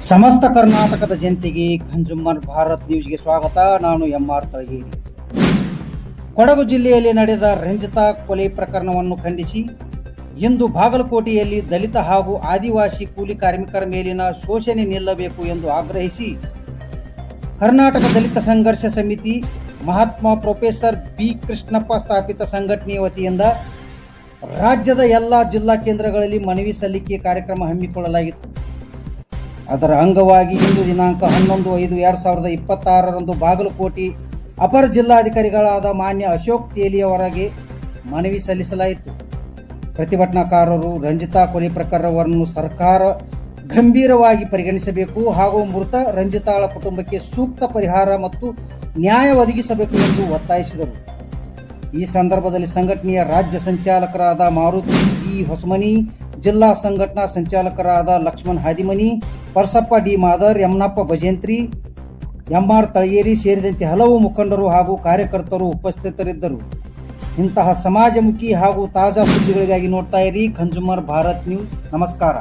ಸಮಸ್ತ ಕರ್ನಾಟಕದ ಜನತೆಗೆ ಕನ್ಸ್ಯೂಮರ್ ಭಾರತ್ ನ್ಯೂಸ್ಗೆ ಸ್ವಾಗತ. ನಾನು MR ತಳಗೇರಿ. ಕೊಡಗು ಜಿಲ್ಲೆಯಲ್ಲಿ ನಡೆದ ರಂಜಿತಾ ಕೊಲೆ ಪ್ರಕರಣವನ್ನು ಖಂಡಿಸಿ ಇಂದು ಬಾಗಲಕೋಟೆಯಲ್ಲಿ ದಲಿತ ಹಾಗೂ ಆದಿವಾಸಿ ಕೂಲಿ ಕಾರ್ಮಿಕರ ಮೇಲಿನ ಶೋಷಣೆ ನಿಲ್ಲಬೇಕು ಎಂದು ಆಗ್ರಹಿಸಿ ಕರ್ನಾಟಕ ದಲಿತ ಸಂಘರ್ಷ ಸಮಿತಿ ಮಹಾತ್ಮ ಪ್ರೊಫೆಸರ್ ಬಿ ಕೃಷ್ಣಪ್ಪ ಸ್ಥಾಪಿತ ಸಂಘಟನೆಯ ವತಿಯಿಂದ ರಾಜ್ಯದ ಎಲ್ಲ ಜಿಲ್ಲಾ ಕೇಂದ್ರಗಳಲ್ಲಿ ಮನವಿ ಸಲ್ಲಿಕೆ ಕಾರ್ಯಕ್ರಮ ಹಮ್ಮಿಕೊಳ್ಳಲಾಗಿತ್ತು. ಅದರ ಅಂಗವಾಗಿ ಇಂದು ದಿನಾಂಕ 11/5/2026 ಬಾಗಲಕೋಟೆ ಅಪರ ಜಿಲ್ಲಾಧಿಕಾರಿಗಳಾದ ಮಾನ್ಯ ಅಶೋಕ್ ತೇಲಿಯವರಿಗೆ ಮನವಿ ಸಲ್ಲಿಸಲಾಯಿತು. ಪ್ರತಿಭಟನಾಕಾರರು ರಂಜಿತಾ ಕೊಲೆ ಪ್ರಕರಣವನ್ನು ಸರ್ಕಾರ ಗಂಭೀರವಾಗಿ ಪರಿಗಣಿಸಬೇಕು ಹಾಗೂ ಮೃತ ರಂಜಿತಾಳ ಕುಟುಂಬಕ್ಕೆ ಸೂಕ್ತ ಪರಿಹಾರ ಮತ್ತು ನ್ಯಾಯ ಒದಗಿಸಬೇಕು ಎಂದು ಒತ್ತಾಯಿಸಿದರು. ಈ ಸಂದರ್ಭದಲ್ಲಿ ಸಂಘಟನೆಯ ರಾಜ್ಯ ಸಂಚಾಲಕರಾದ ಮಾರುತಿ ಇ ಹೊಸಮನಿ, ಜಿಲ್ಲಾ ಸಂಘಟನಾ ಸಂಚಾಲಕರಾದ ಲಕ್ಷ್ಮಣ್ ಹಾದಿಮನಿ, ಪರಸಪ್ಪ ಡಿ ಮಾದರ್, ಯಮನಪ್ಪ ಭಜಂತ್ರಿ, MR ತಳಗೇರಿ ಸೇರಿದಂತೆ ಹಲವು ಮುಖಂಡರು ಹಾಗೂ ಕಾರ್ಯಕರ್ತರು ಉಪಸ್ಥಿತರಿದ್ದರು. ಇಂತಹ ಸಮಾಜಮುಖಿ ಹಾಗೂ ತಾಜಾ ಸುದ್ದಿಗಳಿಗಾಗಿ ನೋಡ್ತಾ ಇರಿ ಕನ್ಸ್ಯೂಮರ್ ಭಾರತ್ ನ್ಯೂಸ್. ನಮಸ್ಕಾರ.